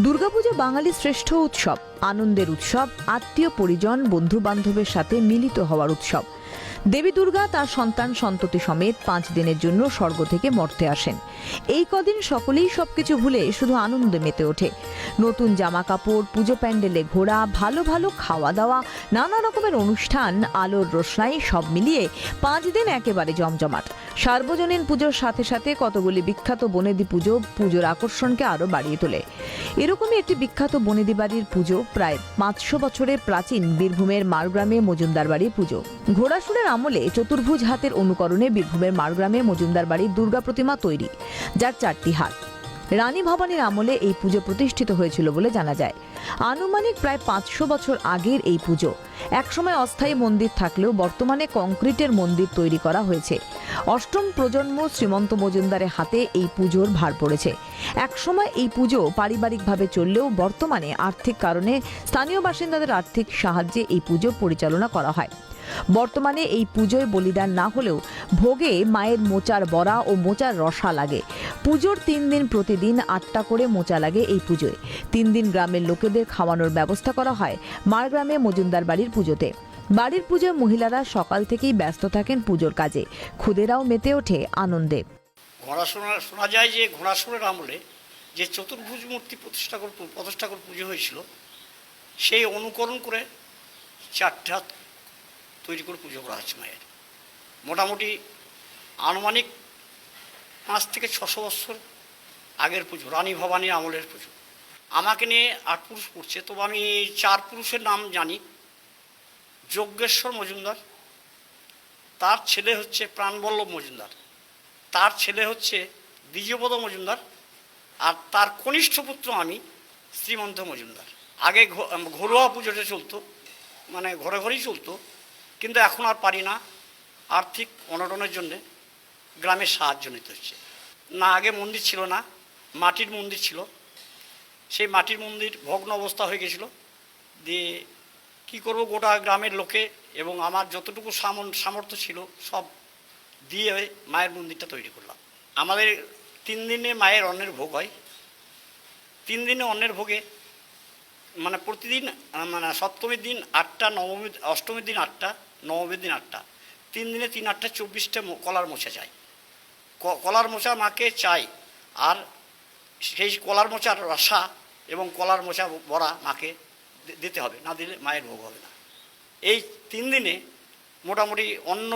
দুর্গাপুজো বাঙালির শ্রেষ্ঠ উৎসব, আনন্দের উৎসব, আত্মীয় পরিজন বন্ধু বান্ধবের সাথে মিলিত হওয়ার উৎসব। দেবী দুর্গা তার সন্তান সন্ততি সমেত 5 দিনের জন্য স্বর্গ থেকে মর্তে আসেন। এই কদিন সকলেই সবকিছু ভুলে শুধু আনন্দে মেতে ওঠে। নতুন জামা কাপড়, পুজো প্যান্ডেলে ঘোরা, ভালো ভালো খাওয়া দাওয়া, নানা রকমের অনুষ্ঠান, আলোর রোশনাই সব মিলিয়ে 5 দিন একেবারে জমজমাট। সার্বজনীন পুজোর সাথে সাথে কতগুলি বিখ্যাত বনেদি পুজো পুজোর আকর্ষণকে আরো বাড়িয়ে তোলে। এরকমই একটি বিখ্যাত বনেদি বাড়ির পুজো প্রায় 500 বছরের প্রাচীন বীরভূমের মারগ্রামে মজুমদার বাড়ির পুজো। ঘোড়াসুরের আমলে চতুর্ভুজ হাতের অনুকরণে বীরভূমের মারগ্রামে মজুমদার বাড়ির দুর্গা প্রতিমা তৈরি, যার 4টি হাত। রানী ভবানীর আমলে এই পুজো প্রতিষ্ঠিত হয়েছিল বলে জানা যায়। আনুমানিক প্রায় 500 বছর আগের এই পুজো। একসময় অস্থায়ী মন্দির থাকলেও বর্তমানে কংক্রিটের মন্দির তৈরি করা হয়েছে। অষ্টম প্রজন্ম শ্রীমন্ত মজুমদারের হাতে এই পুজোর ভার পড়েছে। একসময় এই পুজো পারিবারিকভাবে চললেও বর্তমানে আর্থিক কারণে স্থানীয় বাসিন্দাদের আর্থিক সাহায্যে এই পুজো পরিচালনা করা হয়। বর্তমানে এই পুজোয় বলিদান না হলেও ভোগে মায়ের মোচার বড়া ও মোচার রসা লাগে। পুজোর 3 দিন প্রতিদিন 8টা করে মোচা লাগে এই পুজোয়। 3 দিন গ্রামের লোকেদের খাওয়ানোর ব্যবস্থা করা হয় মারগ্রামে মজুমদার বাড়ির পুজোতে। বাড়ির পুজোয় মহিলারা সকাল থেকেই ব্যস্ত থাকেন পুজোর কাজে, খুদেরাও মেতে ওঠে আনন্দে। শোনা যায় যে ঘোড়াসুরের আমলে যে চতুর্ভুজ মূর্তি প্রতিষ্ঠা করে পুজো হয়েছিল, সেই অনুকরণ করে 4টে হাত তৈরি করে পুজো করা হচ্ছে মায়ের। মোটামুটি আনুমানিক 5 থেকে 600 বছর আগের পুজো, রানী ভবানীর আমলের পুজো। আমাকে নিয়ে 8 পুরুষ পড়ছে, তবু আমি 4 পুরুষের নাম জানি। যজ্ঞেশ্বর মজুমদার, তার ছেলে হচ্ছে প্রাণবল্লভ মজুমদার, তার ছেলে হচ্ছে দ্বিজপদ মজুমদার, আর তার কনিষ্ঠ পুত্র আমি শ্রীমন্ত মজুমদার। আগে ঘরোয়া পুজোটা চলতো, মানে ঘরে ঘরেই চলতো, কিন্তু এখন আর পারি না, আর্থিক অনটনের জন্যে গ্রামের সাহায্য নিতে হচ্ছে। না, আগে মন্দির ছিল না, মাটির মন্দির ছিল। সেই মাটির মন্দির ভগ্ন অবস্থা হয়ে গেছিলো। দিয়ে কী করবো, গোটা গ্রামের লোকে এবং আমার যতটুকু সামর্থ্য ছিল সব দিয়ে মায়ের মন্দিরটা তৈরি করলাম। আমাদের 3 দিনে মায়ের অন্নের ভোগ হয়। 3 দিনে অন্নের ভোগে মানে প্রতিদিন, মানে সপ্তমীর দিন 8টা, অষ্টমীর দিন 8টা, নবমীর দিন 8টা, 3 দিনে 3 8 24টা কলার মোচা চাই। কলার মোচা মাকে চাই, আর সেই কলার মোচার রসা এবং কলার মোচা বড়া মাকে দিতে হবে, না দিলে মায়ের ভোগ হবে না। এই 3 দিনে মোটামুটি অন্ন